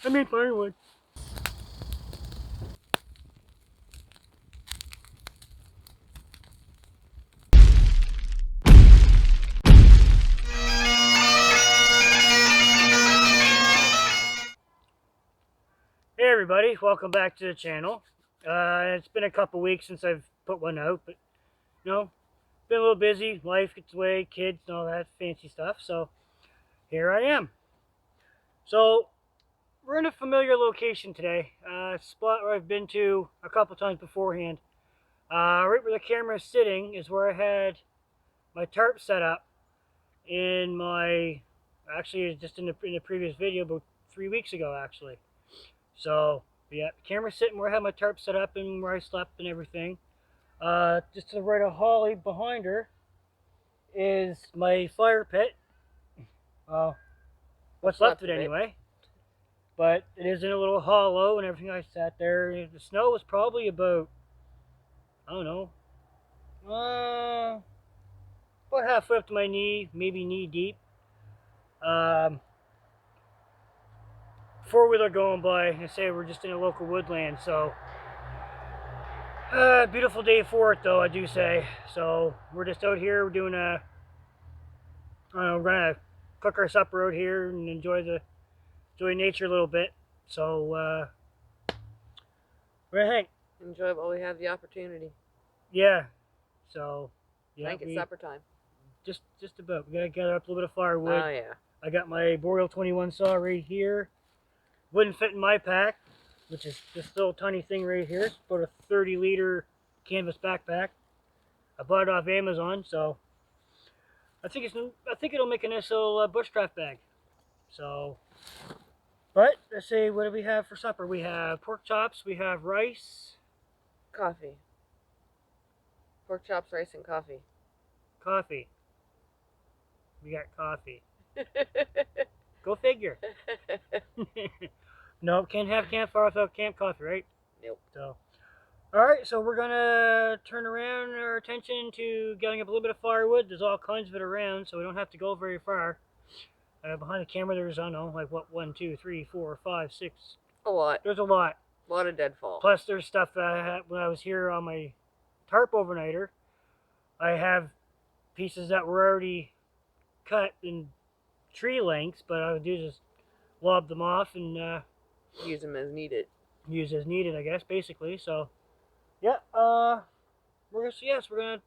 I mean firewood. Hey everybody, welcome back to the channel. It's been a couple weeks since I've put one out, but you know, been a little busy, life gets away, kids and all that fancy stuff, so here I am. So, we're in a familiar location today, a spot where I've been to a couple times beforehand. Right where the camera is sitting is where I had my tarp set up in my, actually just in the previous video, about 3 weeks ago actually. So, yeah, the camera's sitting where I had my tarp set up and where I slept and everything. Just to the right of Holly, behind her, is my fire pit. Well, what's left of it anyway. But it is in a little hollow and everything. I sat there. The snow was probably about, I don't know, about halfway up to my knee, maybe knee deep. Four-wheeler going by. I say we're just in a local woodland, so beautiful day for it, though, I do say. So we're just out here. We're doing a, I don't know, we're gonna cook our supper out here and enjoy nature a little bit. So what do you think? Enjoy while we have the opportunity. Yeah. So yeah, I think it's supper time. Just about. We gotta gather up a little bit of firewood. Oh yeah. I got my Boreal 21 saw right here. Wouldn't fit in my pack, which is this little tiny thing right here. It's about a 30-liter canvas backpack. I bought it off Amazon, so I think it'll make a nice little bushcraft bag. So, but let's see, what do we have for supper? We have pork chops, we have rice, coffee, pork chops, rice, and coffee. Coffee. We got coffee. Go figure. Nope, can't have campfire without camp coffee, right? Nope. So, all right, so we're gonna turn around our attention to getting up a little bit of firewood. There's all kinds of it around, so we don't have to go very far. Behind the camera, there's, I don't know, like what, 1, 2, 3, 4, 5, 6. A lot. There's a lot. A lot of deadfall. Plus, there's stuff that I had when I was here on my tarp overnighter. I have pieces that were already cut in tree lengths, but I would do just lob them off and use them as needed. Use as needed, I guess, basically. So, yeah, we're gonna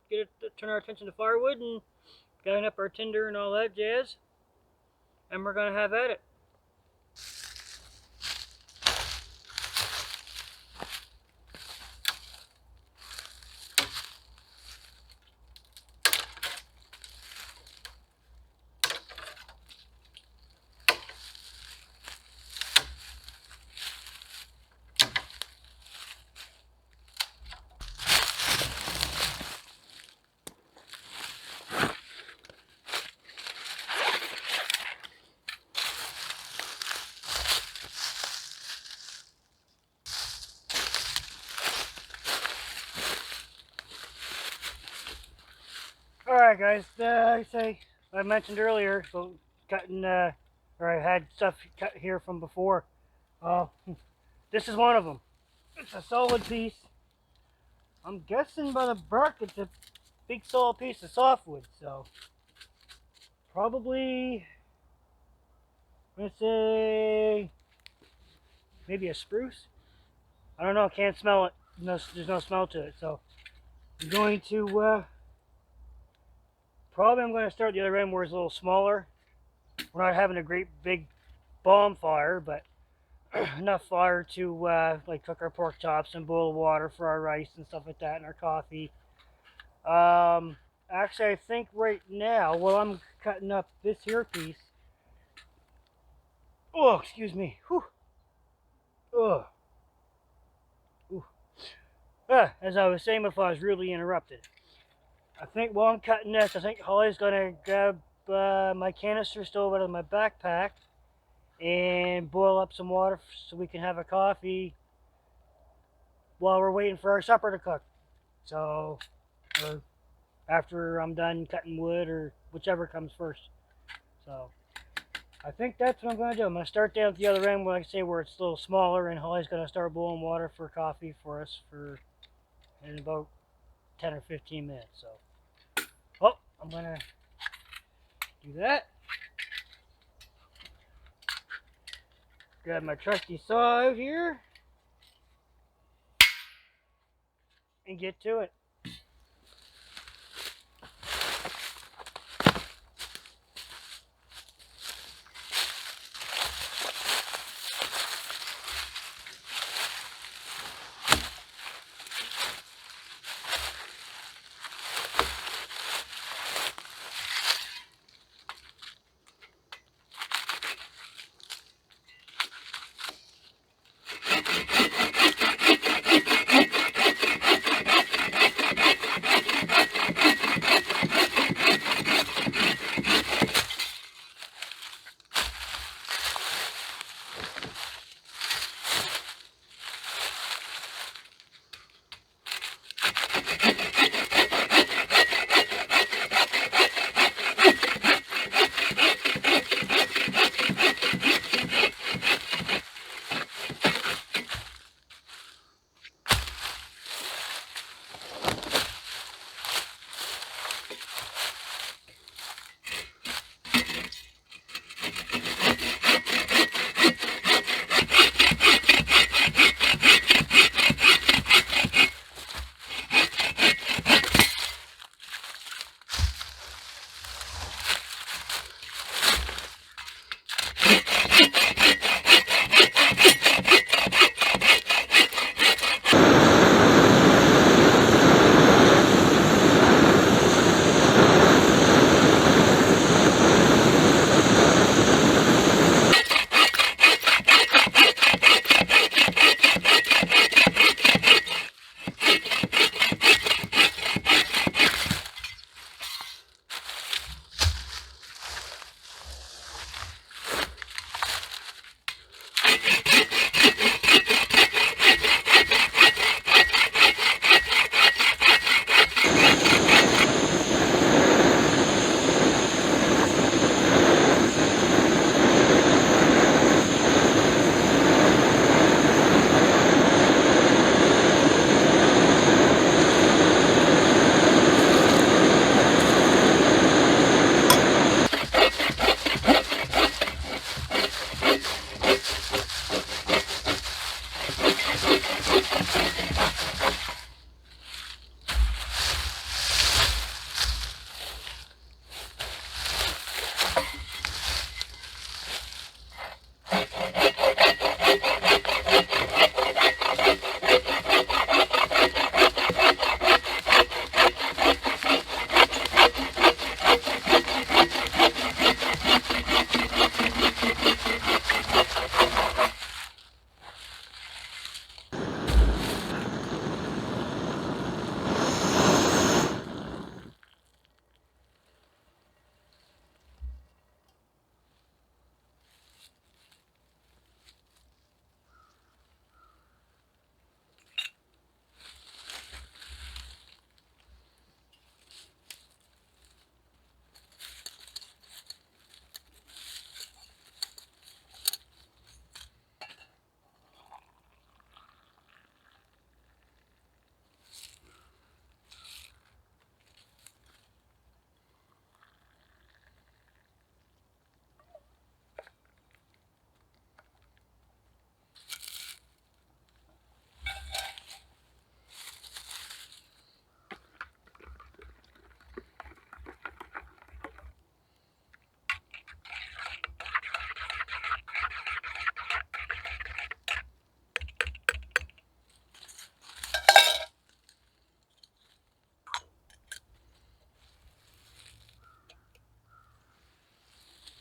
turn our attention to firewood and gathering up our tinder and all that jazz, and we're gonna have at it. Alright guys, I mentioned earlier, so cutting, or I had stuff cut here from before. This is one of them. It's a solid piece. I'm guessing by the bark it's a big solid piece of softwood, so probably, let's say, maybe a spruce? I don't know, can't smell it. No, there's no smell to it, so I'm going to, probably I'm going to start the other end where it's a little smaller. We're not having a great big bonfire, but enough fire to like cook our pork chops and boil water for our rice and stuff like that and our coffee. Actually, I think right now, while I'm cutting up this here piece, oh, excuse me, whew, oh, ooh. As I was saying before, I was really interrupted. I think while I'm cutting this, I think Holly's gonna grab my canister stove out of my backpack and boil up some water so we can have a coffee while we're waiting for our supper to cook. So, or after I'm done cutting wood, or whichever comes first. So, I think that's what I'm going to do. I'm going to start down at the other end, like I say, where it's a little smaller, and Holly's going to start boiling water for coffee for us in about 10 or 15 minutes. So, oh, I'm going to do that. Grab my trusty saw out here and get to it.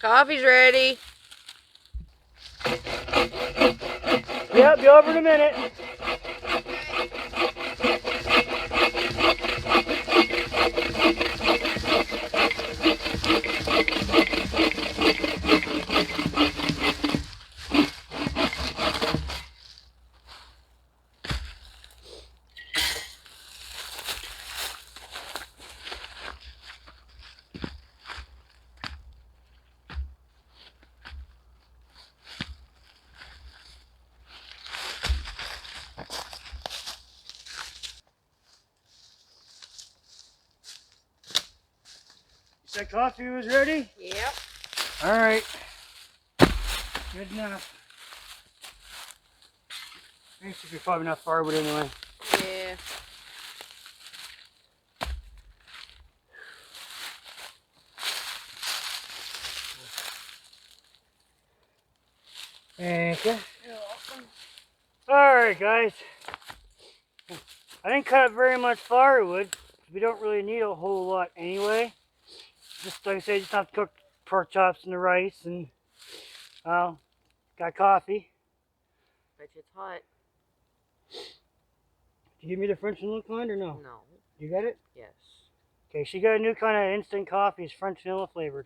Coffee's ready. Yep, be over in a minute. The coffee was ready? Yep. Alright. Good enough. There should be probably enough firewood anyway. Yeah. Thank you. You're welcome. Alright, guys. I didn't cut very much firewood. We don't really need a whole lot anyway. Just like I said, just have to cook pork chops and the rice, and got coffee. Bet you it's hot. Did you give me the French vanilla kind or no? No. You got it? Yes. Okay, she got a new kind of instant coffee. It's French vanilla flavored.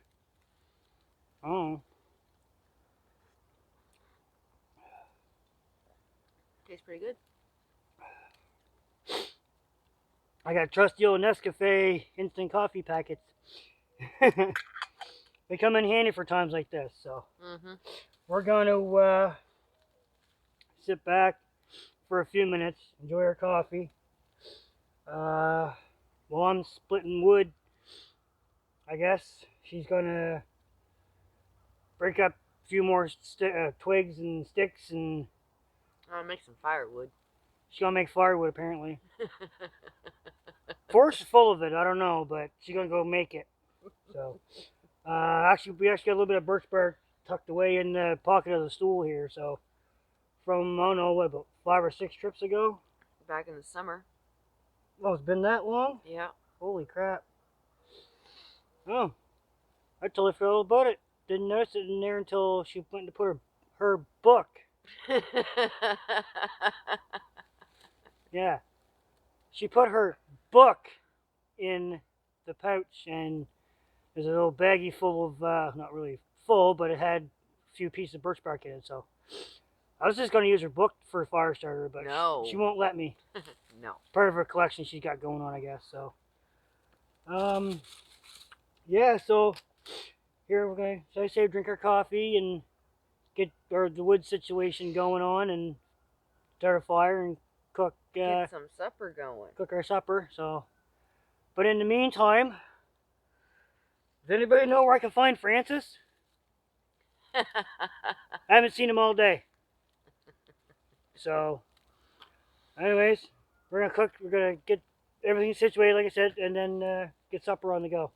Oh. Tastes pretty good. I got trusty old Nescafe instant coffee packets. They come in handy for times like this, so we're going to sit back for a few minutes, enjoy our coffee. While I'm splitting wood, I guess she's going to break up a few more twigs and sticks, and I'll make some firewood. she's going to make firewood apparently. Forest is full of it, I don't know, but she's going to go make it. So, actually, we got a little bit of birch bark tucked away in the pocket of the stool here. So, from, I don't know, what, about 5 or 6 trips ago? Back in the summer. Oh, it's been that long? Yeah. Holy crap. Oh, I totally forgot all about it. Didn't notice it in there until she went to put her book. Yeah. She put her book in the pouch, and there's a little baggie full of, not really full, but it had a few pieces of birch bark in it, so I was just going to use her book for a fire starter, but no. she won't let me. No. It's part of her collection she's got going on, I guess, so. Yeah, so here we're going to, so I say, drink our coffee and get the wood situation going on and start a fire and cook, Get some supper going. cook our supper, so. But in the meantime, does anybody know where I can find Francis? I haven't seen him all day. So, anyways, we're going to cook. We're going to get everything situated, like I said, and then get supper on the go.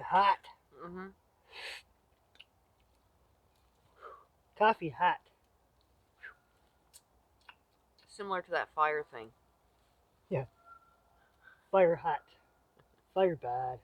Hot. Coffee hot. Similar to that fire thing. Yeah. Fire hot. Fire bad.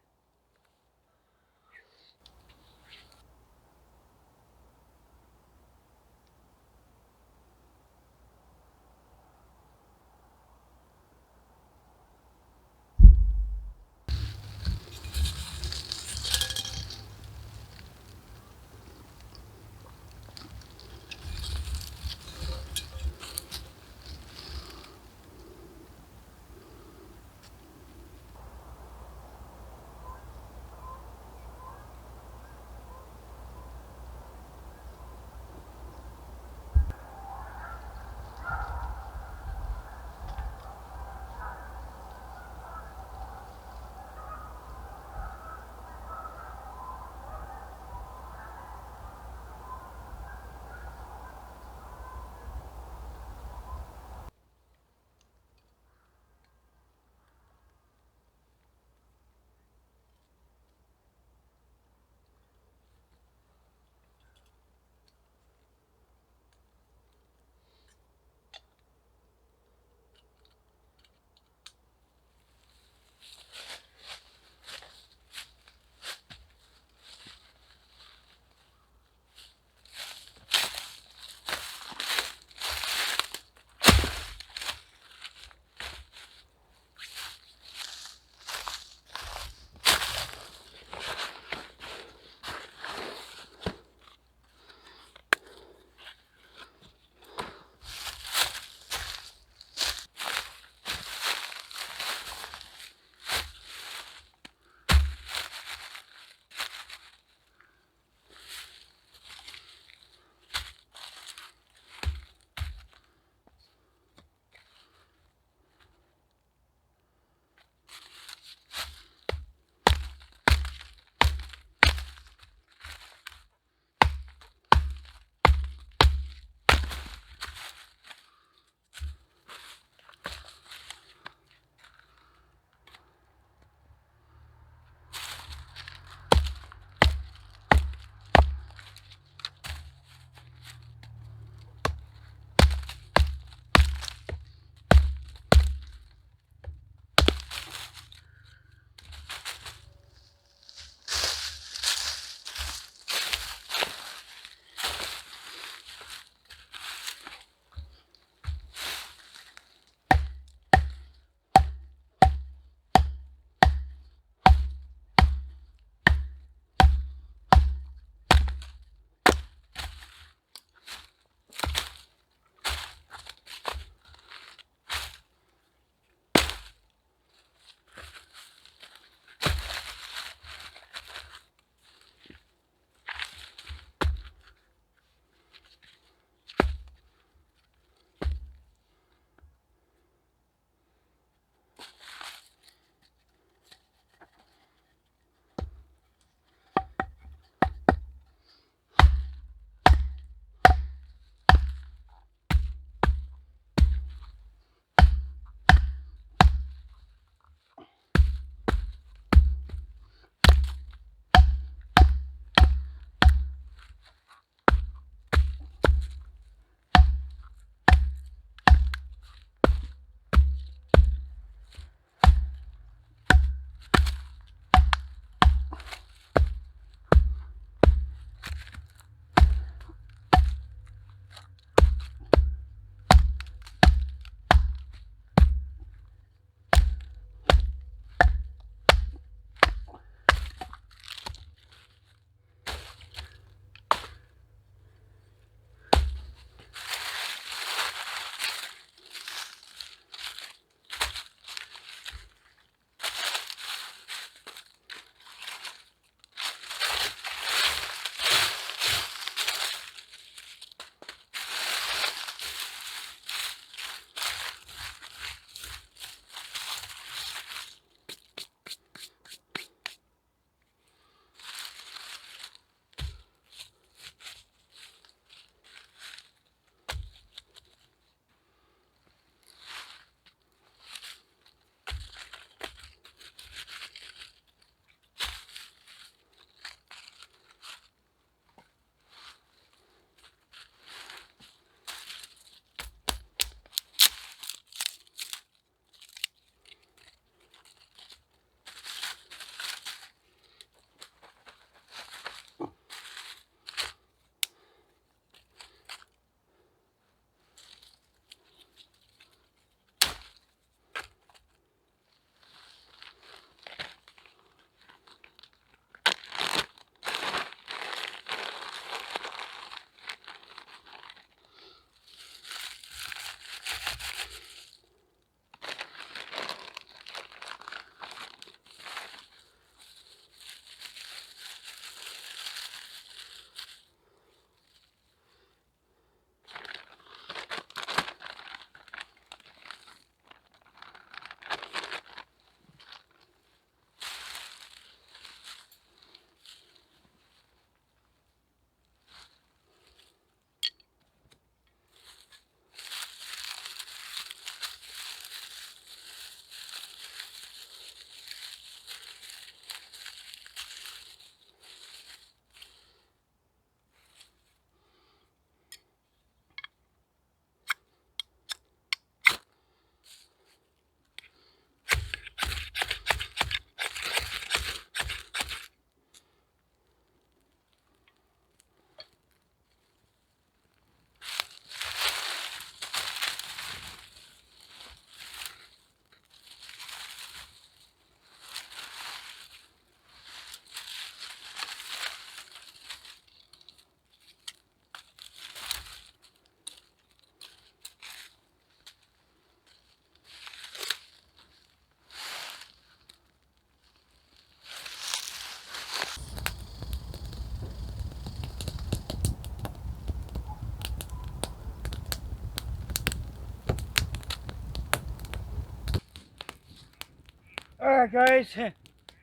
Alright guys,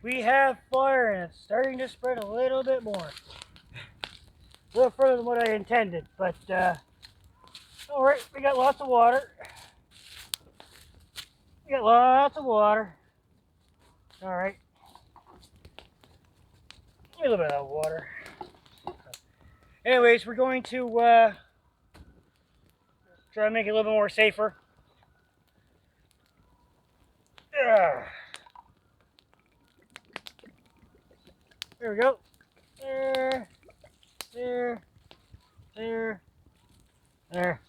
we have fire and it's starting to spread a little bit more. A little further than what I intended, but alright, we got lots of water. We got lots of water. Alright. A little bit of water. Anyways, we're going to try to make it a little bit more safer. There we go. There. There. There. There.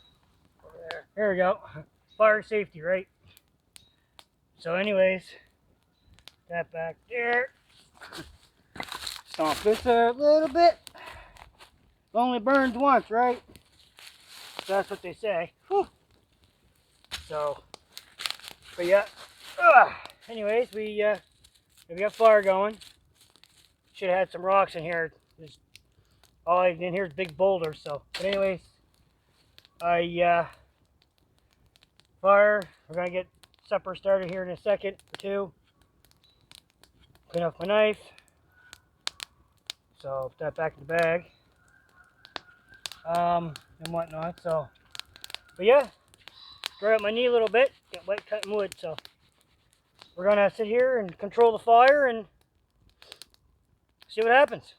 There we go. Fire safety, right? So anyways, that back there. Stomp this a little bit. Only burns once, right? That's what they say. Whew. So, but yeah. Anyways, we got fire going. Should have had some rocks in here. All I in here is big boulders. So, but anyways, fire. We're gonna get supper started here in a second or two. Clean off my knife. So put that back in the bag. And whatnot. So, but yeah, spread out my knee a little bit. Got wet cutting wood. So we're gonna sit here and control the fire and see what happens.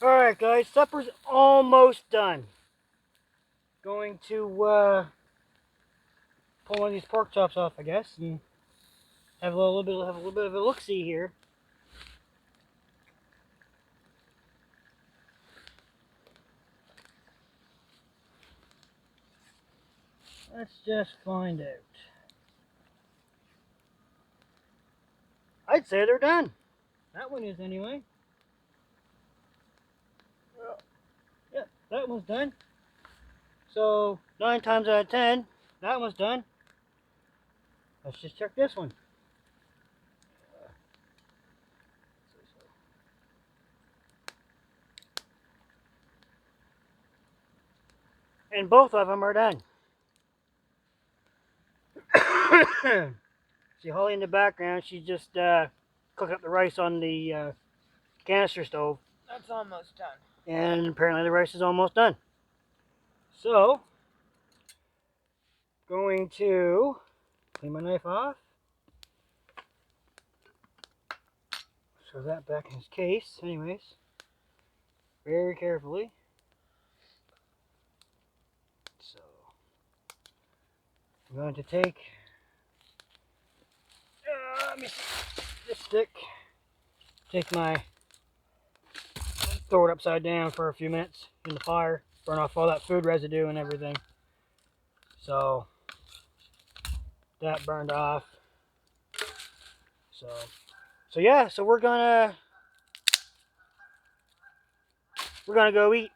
Alright guys, supper's almost done. Going to pull one of these pork chops off, I guess, and have a little bit of a look-see here. Let's just find out. I'd say they're done. That one is anyway. Yeah, that one's done. So 9 times out of 10, that one's done. Let's just check this one. And both of them are done. See Holly in the background, she's just cooking up the rice on the canister stove. That's almost done. And apparently the rice is almost done. So, going to clean my knife off. Throw that back in its case, anyways. Very carefully. So, I'm going to take let me see, this stick, throw it upside down for a few minutes in the fire, burn off all that food residue and everything. So, that burned off. So yeah, so we're gonna go eat.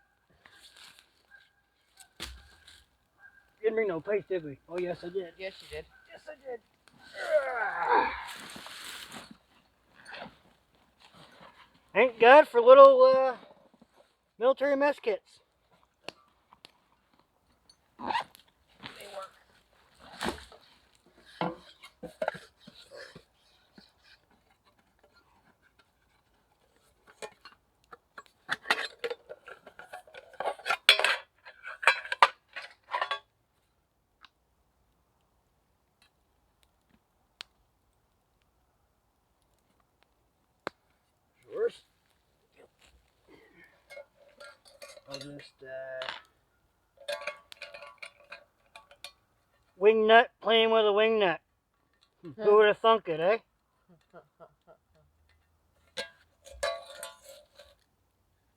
Didn't bring no plates, did we? Oh yes, I did. Yes, you did. Yes, I did. Thank God for little military mess kits. They work. Yours. I'll just wing nut playing with a wing nut. Who would have thunk it, eh?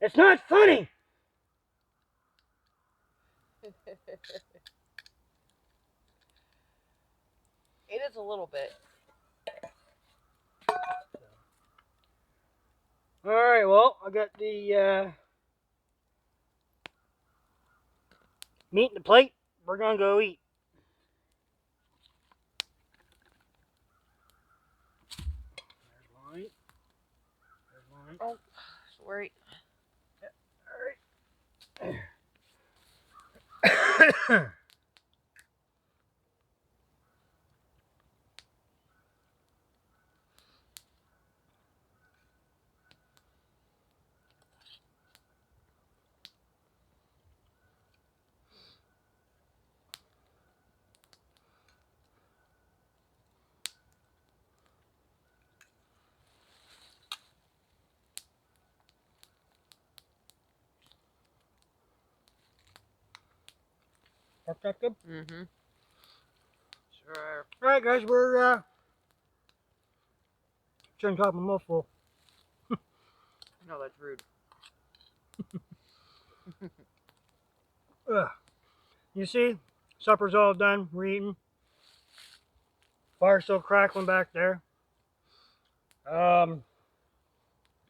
It's not funny. It is a little bit. All right, well, I got the meat in the plate. We're gonna go eat. There's mine. There's mine. Oh, sorry. All right. That good? Mm-hmm. Sure. All right, guys, we're trying to talk my mouth full. No, that's rude. You see, supper's all done. We're eating. Fire's still crackling back there.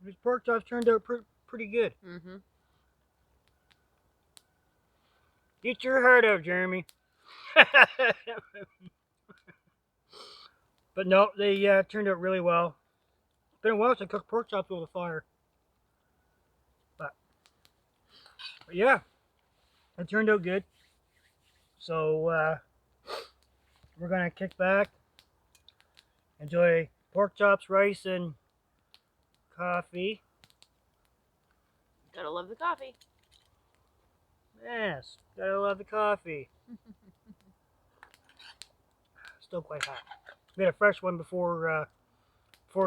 These pork chops turned out pretty good. Mm-hmm. Eat your heart out, Jeremy. But no, they turned out really well. It's been a while since I cooked pork chops over the fire. But yeah, it turned out good. So we're gonna kick back, enjoy pork chops, rice, and coffee. Gotta love the coffee. Yes, gotta love the coffee. Still quite hot. Made a fresh one before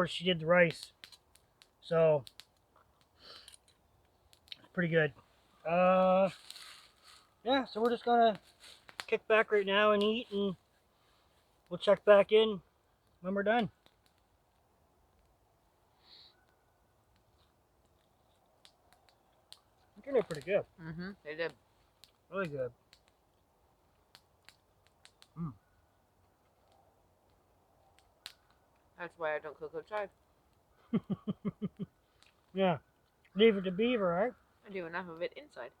she did the rice. So pretty good. Yeah, so we're just gonna kick back right now and eat, and we'll check back in when we're done. I think they're pretty good. Mm-hmm. They did. Really good. That's why I don't cook outside. Yeah. Leave it to beaver, right? I do enough of it inside.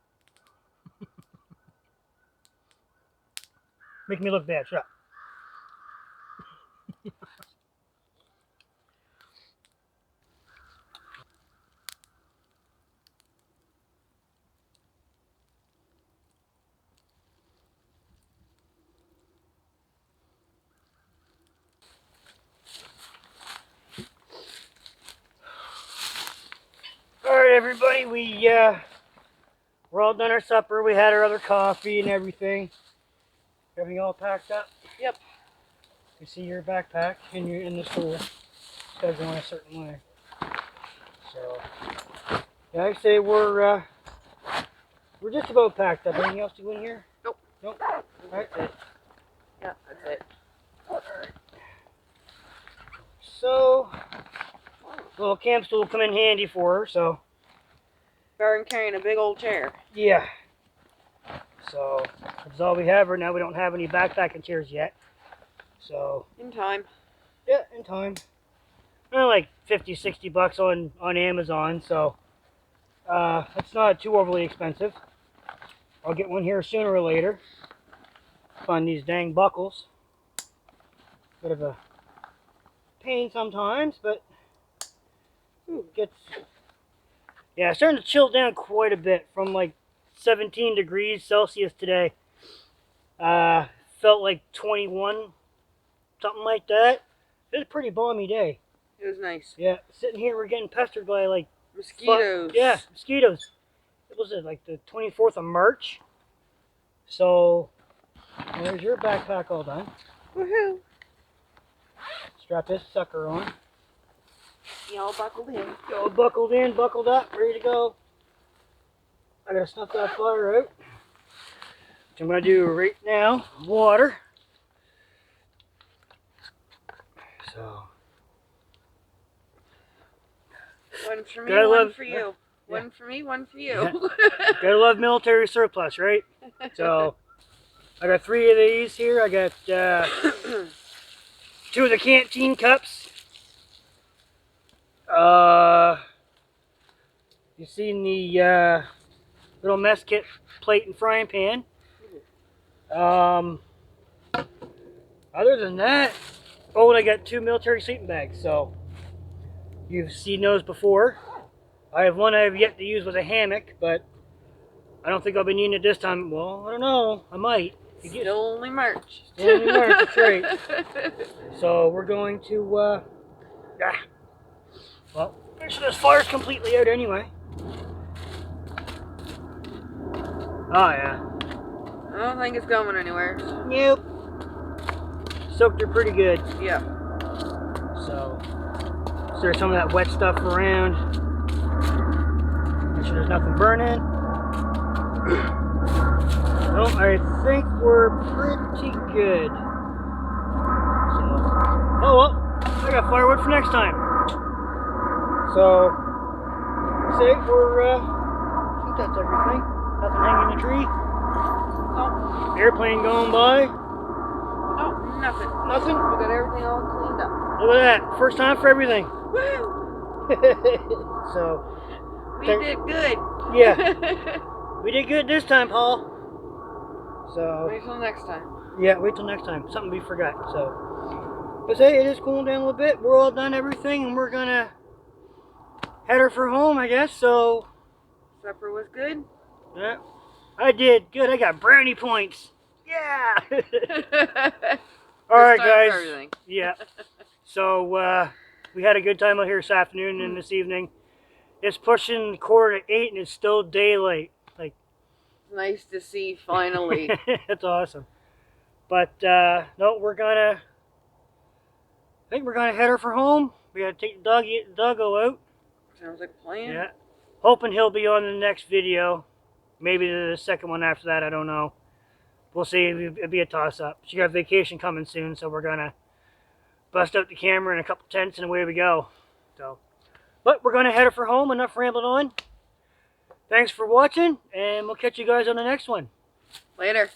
Make me look bad. Shut up. Alright, everybody, we're all done our supper. We had our other coffee and everything. Everything all packed up? Yep. You see your backpack in the store. It's gotta go in a certain way. So, yeah, I say we're just about packed up. Anything else to go in here? Nope. Nope. That's it. Yeah, that's it. Alright. So, little camp stool will come in handy for her, so. Better than carrying a big old chair. Yeah. So, that's all we have right now. We don't have any backpacking chairs yet. So. In time. Yeah, in time. Like 50, 60 bucks on Amazon, so it's not too overly expensive. I'll get one here sooner or later. Find these dang buckles. Bit of a pain sometimes, but yeah, it's starting to chill down quite a bit from like 17 degrees Celsius today. Felt like 21, something like that. It was a pretty balmy day. It was nice. Yeah, sitting here, we're getting pestered by like mosquitoes. Yeah, mosquitoes. It was like the 24th of March. So, there's your backpack all done. Woohoo! Strap this sucker on. Y'all buckled in. All buckled in, buckled up, ready to go. I gotta snuff that fire out. Which I'm gonna do right now. Water. So. One for me, Gotta one love- for you. yeah. One for me, one for you. Yeah. Gotta love military surplus, right? So, I got 3 of these here. I got 2 of the canteen cups. You seen the little mess kit plate and frying pan. Other than that, and I got 2 military sleeping bags. So, you've seen those before. I have one I have yet to use with a hammock, but I don't think I'll be needing it this time. Well, I don't know. I might. Still only March. Still only March, that's right. So we're going to, well, make sure this fire's completely out anyway. Oh, yeah. I don't think it's going anywhere. Nope. Soaked her pretty good. Yeah. So, there's some of that wet stuff around. Make sure there's nothing burning. No, I think we're pretty good. So, oh well, I got firewood for next time. So, say I think that's everything. Nothing hanging in the tree. Oh, Airplane going by. no, nothing. Nothing. We got everything all cleaned up. Look at that. First time for everything. Woo! So, We did good. yeah. We did good this time, Paul. So, Wait till next time. yeah, wait till next time. Something we forgot. So, but say it is cooling down a little bit. We're all done everything, and we're gonna head her for home, I guess. So, Supper was good. yeah, I did good. I got brownie points. Yeah. All right, guys. Yeah. So we had a good time out here this afternoon and this evening. It's pushing 7:45, and it's still daylight. Like, Nice to see finally. that's awesome. But no, I think we're gonna head her for home. We gotta take the doggo out. Sounds like a plan. Yeah. Hoping he'll be on the next video. Maybe the second one after that, I don't know. We'll see. It'll be a toss-up. She got vacation coming soon, so we're going to bust out the camera and a couple tents and away we go. So, but we're going to head for home. Enough rambling on. Thanks for watching, and we'll catch you guys on the next one. Later.